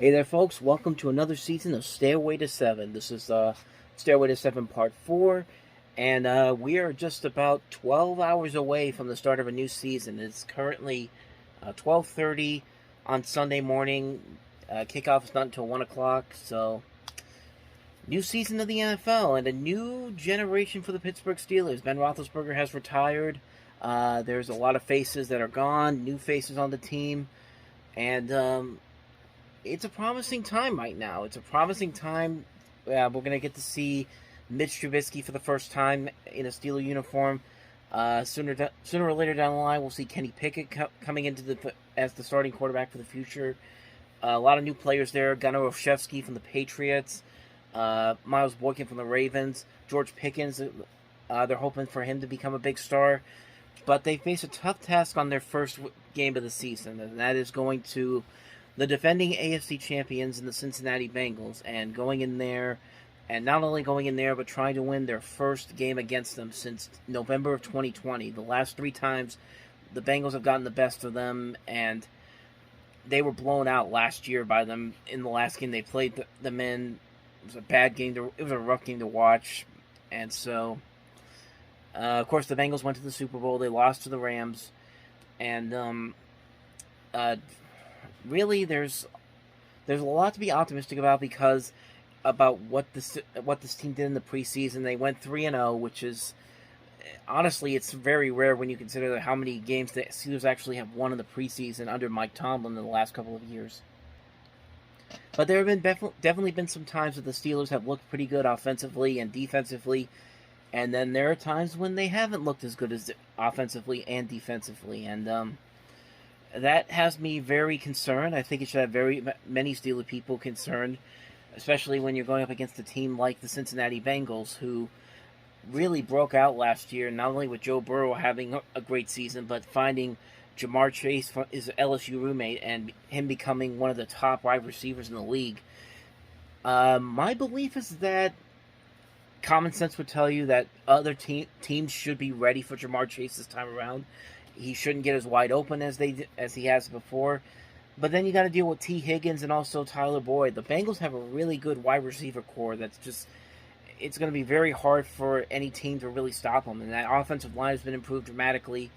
Hey there, folks. Welcome to another season of Stairway to 7. This is Stairway to 7 Part 4, and we are just about 12 hours away from the start of a new season. It's currently 12:30 on Sunday morning. Kickoff is not until 1 o'clock, so new season of the NFL and a new generation for the Pittsburgh Steelers. Ben Roethlisberger has retired. There's a lot of faces that are gone, new faces on the team, and it's a promising time right now. It's a promising time. We're going to get to see Mitch Trubisky for the first time in a Steeler uniform. Sooner or later down the line, we'll see Kenny Pickett coming into as the starting quarterback for the future. A lot of new players there. Gunnar Olszewski from the Patriots. Miles Boykin from the Ravens. George Pickens. They're hoping for him to become a big star. But they face a tough task on their first game of the season, and that is going to the defending AFC champions in the Cincinnati Bengals, and going in there, and not only going in there, but trying to win their first game against them since November of 2020. The last 3 times, the Bengals have gotten the best of them, and they were blown out last year by them in the last game they played them in. It was a bad game. It was a rough game to watch, and so, of course, the Bengals went to the Super Bowl. They lost to the Rams, and really, there's a lot to be optimistic about because about what this team did in the preseason. They went 3-0, which is honestly, it's very rare when you consider how many games the Steelers actually have won in the preseason under Mike Tomlin in the last couple of years. But there have been definitely been some times that the Steelers have looked pretty good offensively and defensively, and then there are times when they haven't looked as good as offensively and defensively, and that has me very concerned. I think it should have very many Steelers people concerned, especially when you're going up against a team like the Cincinnati Bengals, who really broke out last year, not only with Joe Burrow having a great season, but finding Jamar Chase, his LSU roommate, and him becoming one of the top wide receivers in the league. My belief is that common sense would tell you that other teams should be ready for Jamar Chase this time around. He shouldn't get as wide open as he has before. But then you got to deal with T. Higgins and also Tyler Boyd. The Bengals have a really good wide receiver core that's just, it's going to be very hard for any team to really stop them. And that offensive line has been improved dramatically.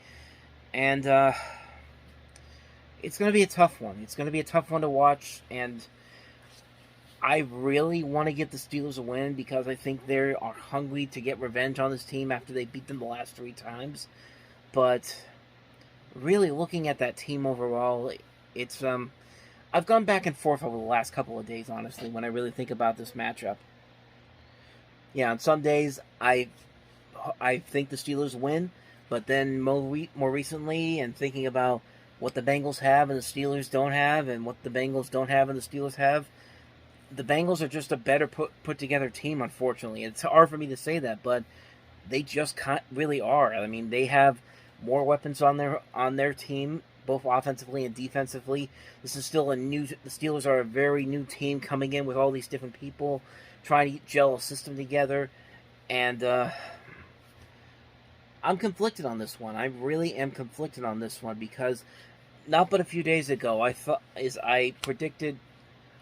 And it's going to be a tough one. It's going to be a tough one to watch. And I really want to get the Steelers a win because I think they are hungry to get revenge on this team after they beat them the last 3 times. But really looking at that team overall, it's I've gone back and forth over the last couple of days, honestly, when I really think about this matchup. Yeah, on some days I think the Steelers win, but then more recently, and thinking about what the Bengals have and the Steelers don't have, and what the Bengals don't have and the Steelers have, the Bengals are just a better put together team, unfortunately. It's hard for me to say that, but they just really are. I mean, they have more weapons on their team, both offensively and defensively. This is still the Steelers are a very new team coming in with all these different people, trying to gel a system together, and I'm conflicted on this one. I really am conflicted on this one because not but a few days ago I predicted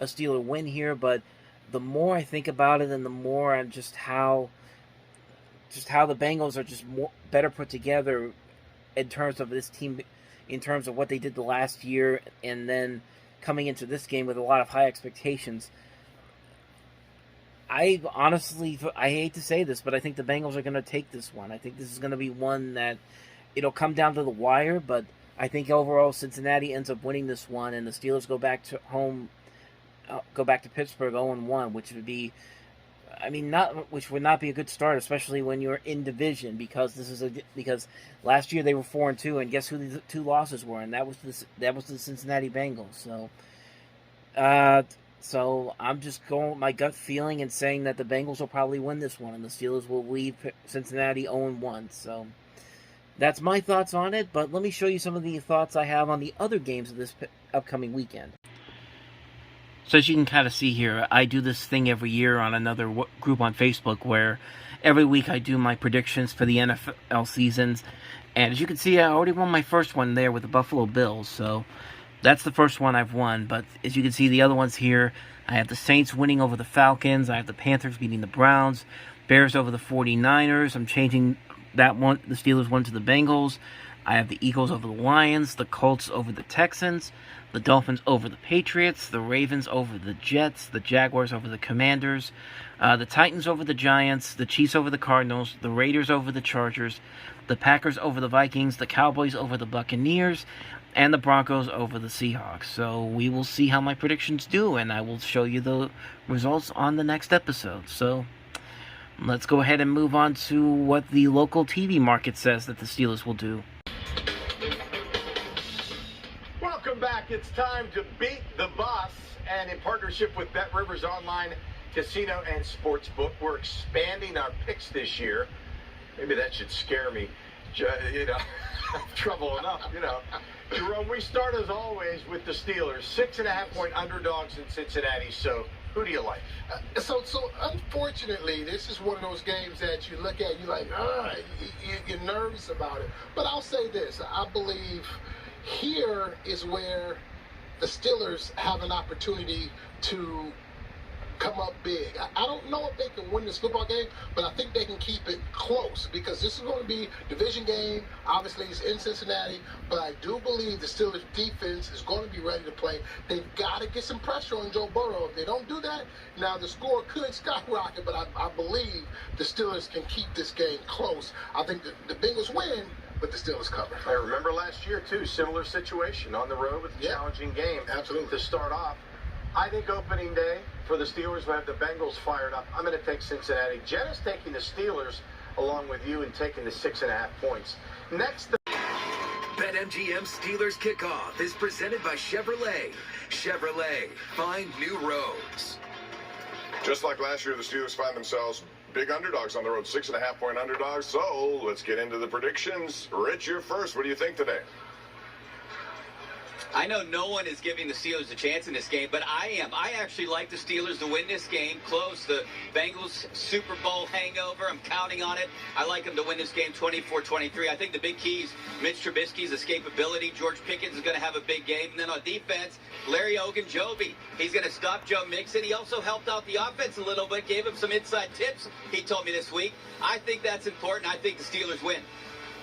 a Steeler win here, but the more I think about it and the more I'm just how the Bengals are just better put together in terms of this team, in terms of what they did the last year, and then coming into this game with a lot of high expectations. I hate to say this, but I think the Bengals are going to take this one. I think this is going to be one that it'll come down to the wire, but I think overall Cincinnati ends up winning this one, and the Steelers go back to Pittsburgh 0-1, which would not be a good start, especially when you're in division, because last year they were 4-2, and guess who the 2 losses were, and that was the Cincinnati Bengals. So I'm just going with my gut feeling and saying that the Bengals will probably win this one, and the Steelers will leave Cincinnati 0-1. So that's my thoughts on it. But let me show you some of the thoughts I have on the other games of this upcoming weekend. So as you can kind of see here, I do this thing every year on another group on Facebook where every week I do my predictions for the NFL seasons. And as you can see, I already won my first one there with the Buffalo Bills. So That's the first one I've won, but as you can see, the other ones here, I have the Saints winning over the Falcons. I have the Panthers beating the Browns. Bears over the 49ers. I'm changing that one, the Steelers one, to the Bengals. I have the Eagles over the Lions. The Colts over the Texans. The Dolphins over the Patriots. The Ravens over the Jets. The Jaguars over the Commanders. The Titans over the Giants. The Chiefs over the Cardinals. The Raiders over the Chargers. The Packers over the Vikings. The Cowboys over the Buccaneers. And the Broncos over the Seahawks. So we will see how my predictions do, and I will show you the results on the next episode. So let's go ahead and move on to what the local TV market says that the Steelers will do. Welcome back. It's time to beat the bus, and in partnership with BetRivers Online Casino and Sportsbook, we're expanding our picks this year. Maybe that should scare me. You know, trouble enough, you know. Jerome, we start as always with the Steelers, 6.5-point underdogs in Cincinnati. So who do you like? So unfortunately, this is one of those games that you look at, you're like, you're nervous about it. But I'll say this, I believe here is where the Steelers have an opportunity to come up big. I don't know if they can win this football game, but I think they can keep it close because this is going to be a division game. Obviously, it's in Cincinnati, but I do believe the Steelers defense is going to be ready to play. They've got to get some pressure on Joe Burrow. If they don't do that, now the score could skyrocket, but I believe the Steelers can keep this game close. I think the Bengals win, but the Steelers cover. I remember last year, too, similar situation on the road with a challenging game. Absolutely. To start off. I think opening day for the Steelers will have the Bengals fired up. I'm going to take Cincinnati. Jenna's taking the Steelers along with you and taking the 6.5 points. Next. BetMGM Steelers Kickoff is presented by Chevrolet. Chevrolet, find new roads. Just like last year, the Steelers find themselves big underdogs on the road, 6.5-point underdogs. So let's get into the predictions. Rich, you're first. What do you think today? I know no one is giving the Steelers a chance in this game, but I am. I actually like the Steelers to win this game close. The Bengals Super Bowl hangover, I'm counting on it. I like them to win this game 24-23. I think the big key is Mitch Trubisky's escapability. George Pickens is going to have a big game. And then on defense, Larry Ogunjobi. He's going to stop Joe Mixon. He also helped out the offense a little bit, gave him some inside tips, he told me this week. I think that's important. I think the Steelers win.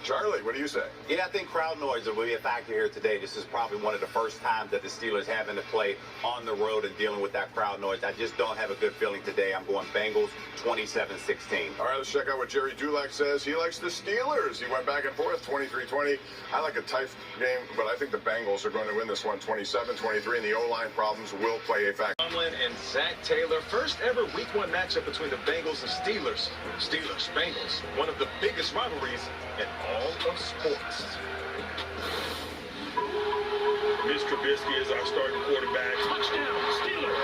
Charlie, what do you say? Yeah, I think crowd noise will be a factor here today. This is probably one of the first times that the Steelers having to play on the road and dealing with that crowd noise. I just don't have a good feeling today. I'm going Bengals 27-16. All right, let's check out what Jerry Dulac says. He likes the Steelers. He went back and forth, 23-20. I like a tight game, but I think the Bengals are going to win this one, 27-23, and the O-line problems will play a factor. Tomlin and Zach Taylor, first ever Week 1 matchup between the Bengals and Steelers. Steelers-Bengals, one of the biggest rivalries in all of sports. Mitch Trubisky is our starting quarterback. Touchdown, Steelers.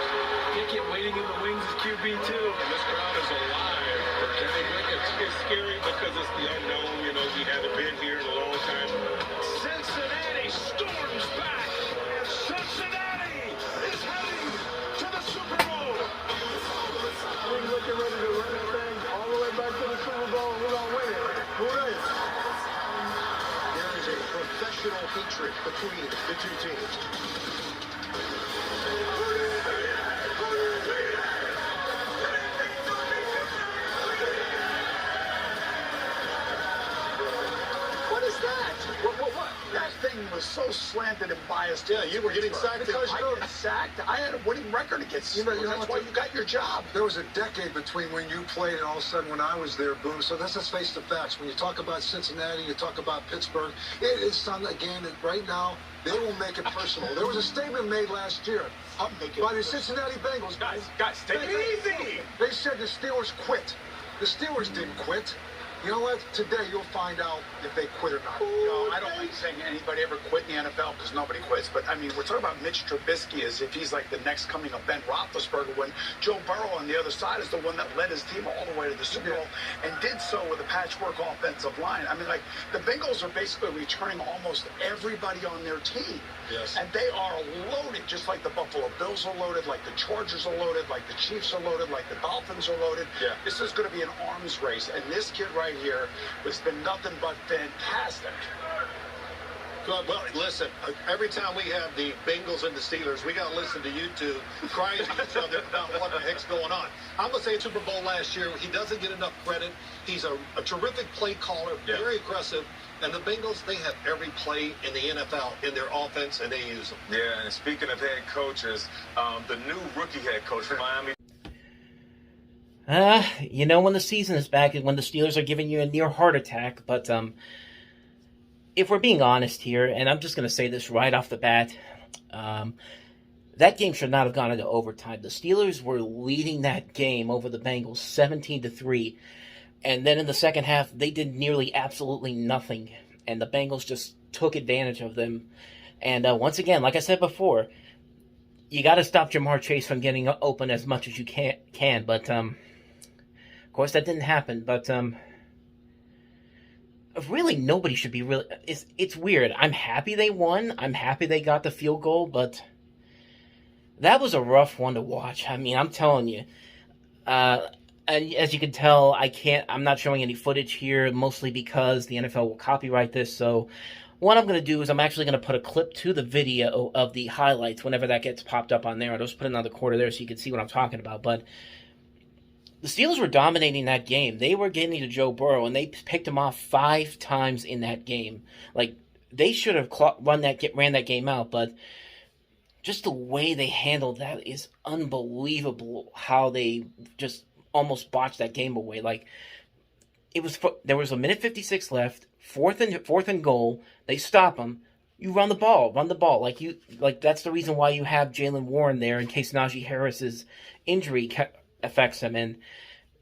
Pickett waiting in the wings is QB2. And this crowd is alive for Kenny Pickett. It's scary because it's the unknown. You know, we haven't been here in a long time. Cincinnati storms back. Cincinnati is heading to the Super Bowl. We're looking ready to run this thing all the way back to the Super Bowl. We're going to win it. Who is? There is a professional hatred between the two teams. What is that? What? That thing was so slanted and biased. Yeah, you were getting sacked because you were sacked. I had a winning record against you. That's why you got your job. There was a decade between when you played and all of a sudden when I was there, boom. So let's just face the facts. When you talk about Cincinnati, you talk about Pittsburgh, it is something, again, that right now, they will make it personal. There was a statement made last year by the Cincinnati Bengals. Guys, take it easy. They said the Steelers quit. The Steelers didn't quit. You know what? Today you'll find out if they quit or not. No, I don't like saying anybody ever quit in the NFL because nobody quits. But, I mean, we're talking about Mitch Trubisky as if he's like the next coming of Ben Roethlisberger when Joe Burrow on the other side is the one that led his team all the way to the Super Bowl and did so with a patchwork offensive line. I mean, like, the Bengals are basically returning almost everybody on their team. Yes. And they are loaded, just like the Buffalo Bills are loaded, like the Chargers are loaded, like the Chiefs are loaded, like the Dolphins are loaded. Yeah. This is going to be an arms race. And this kid right here has been nothing but fantastic. Well, listen, every time we have the Bengals and the Steelers, we got to listen to you two crying to each other about what the heck's going on. I'm going to say Super Bowl last year, he doesn't get enough credit. He's a terrific play caller, very aggressive. And the Bengals, they have every play in the NFL in their offense, and they use them. Yeah, and speaking of head coaches, the new rookie head coach for Miami. When the season is back and when the Steelers are giving you a near heart attack, but if we're being honest here, and I'm just going to say this right off the bat, that game should not have gone into overtime. The Steelers were leading that game over the Bengals 17-3, and then in the second half, they did nearly absolutely nothing, and the Bengals just took advantage of them. And once again, like I said before, you got to stop Jamar Chase from getting open as much as you can. But of course, that didn't happen. But really, nobody should be really. It's weird. I'm happy they won. I'm happy they got the field goal, but that was a rough one to watch. I mean, I'm telling you. And as you can tell, I'm not showing any footage here, mostly because the NFL will copyright this. So what I'm going to do is I'm actually going to put a clip to the video of the highlights whenever that gets popped up on there. I'll just put it on the corner there so you can see what I'm talking about. But the Steelers were dominating that game. They were getting to Joe Burrow, and they picked him off 5 times in that game. Like, they should have ran that game out, but just the way they handled that is unbelievable, how they just almost botched that game away. Like, there was a minute 56 left, fourth and goal. They stop them. You run the ball. Like that's the reason why you have Jalen Warren there in case Najee Harris's injury affects him. And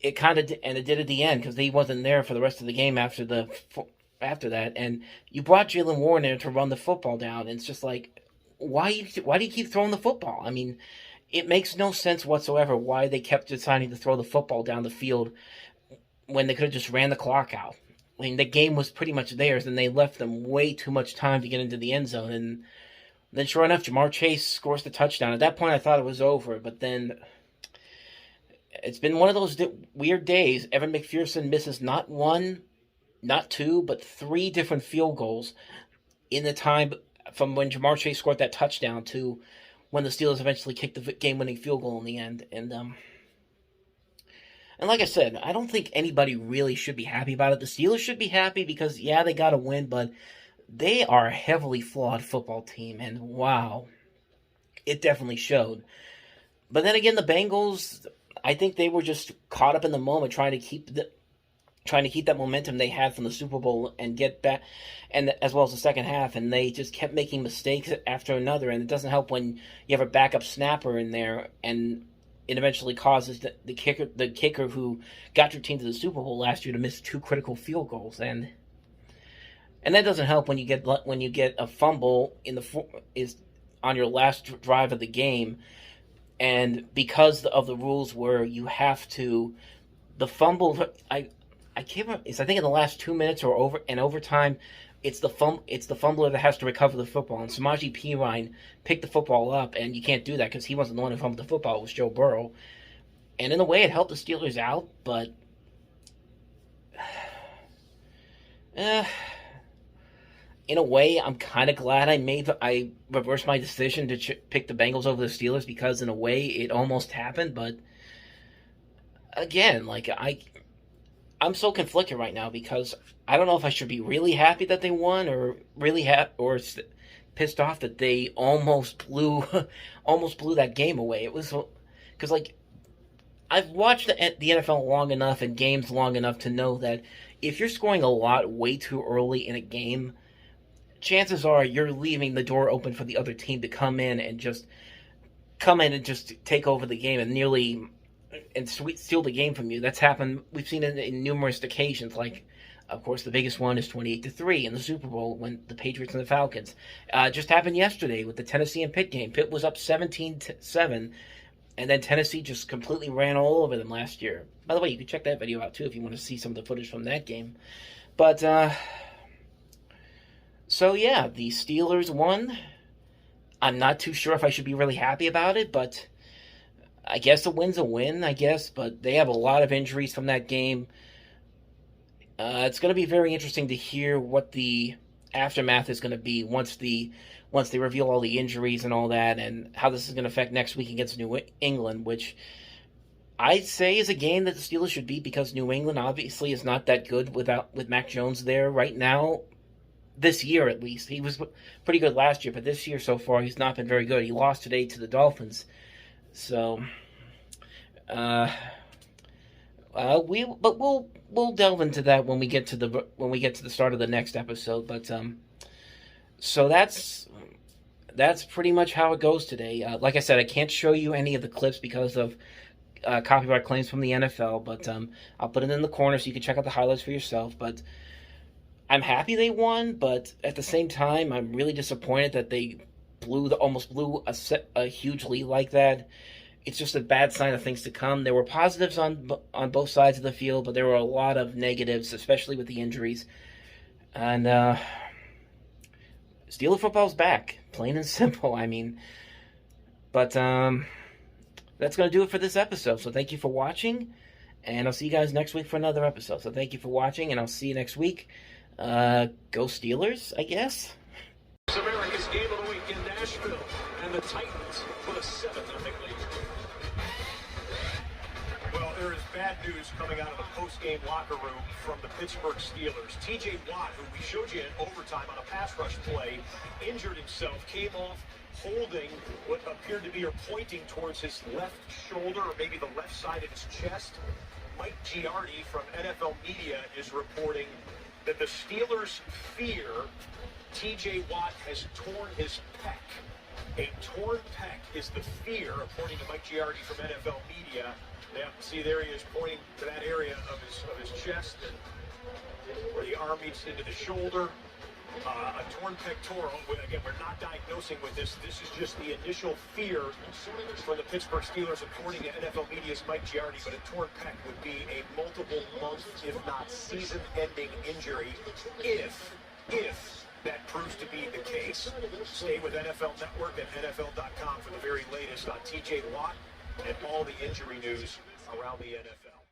it did at the end because he wasn't there for the rest of the game after that. And you brought Jalen Warren there to run the football down. And it's just like, why do you keep throwing the football? I mean, it makes no sense whatsoever why they kept deciding to throw the football down the field when they could have just ran the clock out. I mean, the game was pretty much theirs, and they left them way too much time to get into the end zone. And then, sure enough, Jamar Chase scores the touchdown. At that point, I thought it was over, but then it's been one of those weird days. Evan McPherson misses not 1, not 2, but 3 different field goals in the time from when Jamar Chase scored that touchdown to when the Steelers eventually kicked the game-winning field goal in the end. And like I said, I don't think anybody really should be happy about it. The Steelers should be happy because, yeah, they got a win, but they are a heavily flawed football team, and wow, it definitely showed. But then again, the Bengals, I think they were just caught up in the moment trying to keep that momentum they had from the Super Bowl and get back, and as well as the second half, and they just kept making mistakes after another, and it doesn't help when you have a backup snapper in there, and it eventually causes the kicker who got your team to the Super Bowl last year to miss 2 critical field goals, and that doesn't help when you get a fumble on your last drive of the game, and because of the rules where you have to the fumble, I can't remember. I think in the last 2 minutes or overtime, it's the fumbler that has to recover the football. And Samaje Perine picked the football up, and you can't do that because he wasn't the one who fumbled the football. It was Joe Burrow. And in a way, it helped the Steelers out, but in a way, I'm kind of glad I reversed my decision to pick the Bengals over the Steelers because in a way, it almost happened. But again, like I'm so conflicted right now because I don't know if I should be really happy that they won or really pissed off that they almost blew that game away. It was because I've watched the NFL long enough and games long enough to know that if you're scoring a lot way too early in a game, chances are you're leaving the door open for the other team to come in and just take over the game and steal the game from you. That's happened. We've seen it in numerous occasions. Like, of course, the biggest one is 28-3 in the Super Bowl when the Patriots and the Falcons. Just happened yesterday with the Tennessee and Pitt game. Pitt was up 17-7, and then Tennessee just completely ran all over them last year. By the way, you can check that video out too if you want to see some of the footage from that game. But so yeah, the Steelers won. I'm not too sure if I should be really happy about it, but I guess a win's a win, but they have a lot of injuries from that game. It's going to be very interesting to hear what the aftermath is going to be once they reveal all the injuries and all that, and how this is going to affect next week against New England, which I'd say is a game that the Steelers should beat, because New England obviously is not that good with Mac Jones there right now. This year, at least. He was pretty good last year, but this year so far he's not been very good. He lost today to the Dolphins. So we'll delve into that when we get to the start of the next episode. But so that's pretty much how it goes today. Like I said, I can't show you any of the clips because of copyright claims from the NFL, but I'll put it in the corner so you can check out the highlights for yourself. But I'm happy they won, but at the same time, I'm really disappointed that they almost blew a huge lead like that. It's just a bad sign of things to come. There were positives on both sides of the field, but there were a lot of negatives, especially with the injuries. And Steeler football's back, plain and simple. I mean, but that's going to do it for this episode. So thank you for watching, and I'll see you guys next week for another episode. So thank you for watching, and I'll see you next week. Go Steelers, I guess. America's game of the week in Nashville, and the Titans with a 7-0 lead. Well, there is bad news coming out of the post-game locker room from the Pittsburgh Steelers. TJ Watt, who we showed you in overtime on a pass rush play, injured himself, came off holding what appeared to be or pointing towards his left shoulder, or maybe the left side of his chest. Mike Giardi from NFL Media is reporting that the Steelers fear TJ Watt has torn his pec. A torn pec is the fear, according to Mike Giardi from NFL Media. Yeah, see, there he is pointing to that area of his chest, and where the arm meets into the shoulder. A torn pectoral. Again, we're not diagnosing with this. This is just the initial fear for the Pittsburgh Steelers, according to NFL Media's Mike Giardi. But a torn pec would be a multiple-month, if not season-ending injury if that proves to be the case. Stay with NFL Network and NFL.com for the very latest on TJ Watt and all the injury news around the NFL.